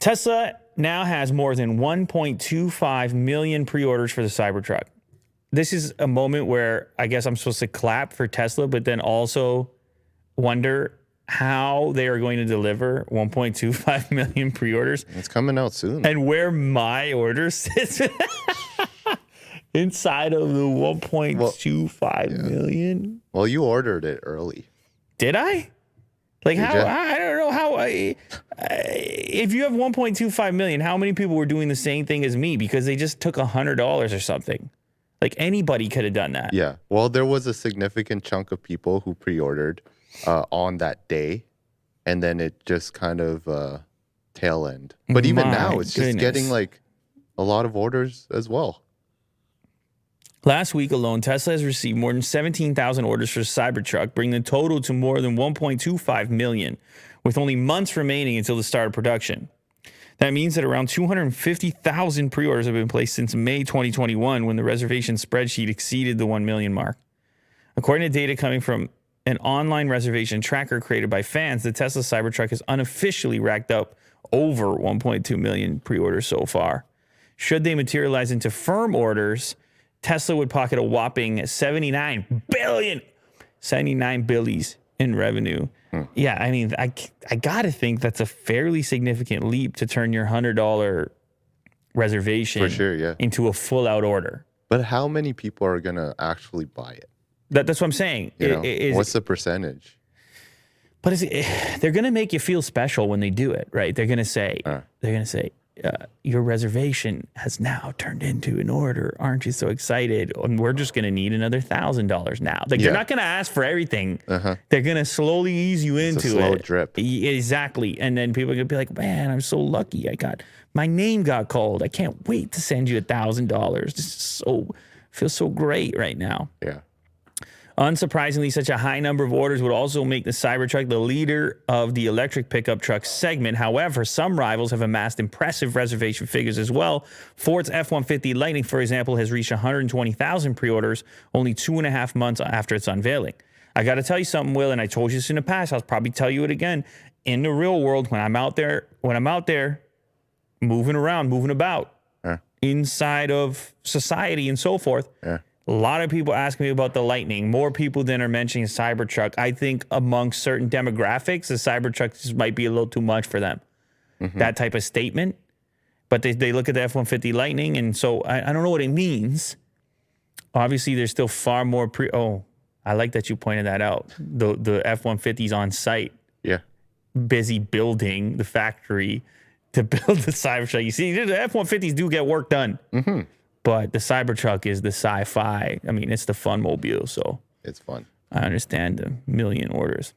Tesla now has more than 1.25 million pre-orders for the Cybertruck. This is a moment where I guess I'm supposed to clap for Tesla, but then also wonder how they are going to deliver 1.25 million pre-orders. It's coming out soon. And where my order sits inside of the 1.25 million. Well, you ordered it early. Did I? Like how? I don't know how. If you have 1.25 million, how many people were doing the same thing as me because they just took $100 or something? Like anybody could have done that. Yeah. Well, there was a significant chunk of people who pre-ordered on that day, and then it just kind of tail end. But even now, it's just getting like a lot of orders as well. Last week alone, Tesla has received more than 17,000 orders for Cybertruck, bringing the total to more than 1.25 million, with only months remaining until the start of production. That means that around 250,000 pre-orders have been placed since May 2021, when the reservation spreadsheet exceeded the 1 million mark. According to data coming from an online reservation tracker created by fans, the Tesla Cybertruck has unofficially racked up over 1.2 million pre-orders so far. Should they materialize into firm orders, Tesla would pocket a whopping 79 billies in revenue. Yeah, I mean, I got to think that's a fairly significant leap to turn your $100 reservation For sure, yeah. into a full-out order. But how many people are going to actually buy it? That's what I'm saying. What's the percentage? But they're going to make you feel special when they do it, right? They're going to say, your reservation has now turned into an order. Aren't you so excited? And we're just going to need another $1,000 now. Like they're not going to ask for everything. They're going to slowly ease you into a slow drip. Exactly. And then people are going to be like, man, I'm so lucky. My name got called. I can't wait to send you $1,000. This is feels so great right now. Yeah. Unsurprisingly, such a high number of orders would also make the Cybertruck the leader of the electric pickup truck segment. However, some rivals have amassed impressive reservation figures as well. Ford's F-150 Lightning, for example, has reached 120,000 pre-orders only 2.5 months after its unveiling. I got to tell you something, Will, and I told you this in the past. I'll probably tell you it again. In the real world, when I'm out there moving around, moving about inside of society and so forth, a lot of people ask me about the Lightning. More people than are mentioning Cybertruck. I think amongst certain demographics, the Cybertruck just might be a little too much for them. That type of statement. But they look at the F-150 Lightning, and so I don't know what it means. Obviously, there's still far more I like that you pointed that out. The F-150's on site. Yeah. Busy building the factory to build the Cybertruck. You see, the F-150s do get work done. But the Cybertruck is the sci-fi. I mean, it's the fun mobile, so it's fun. I understand the million orders.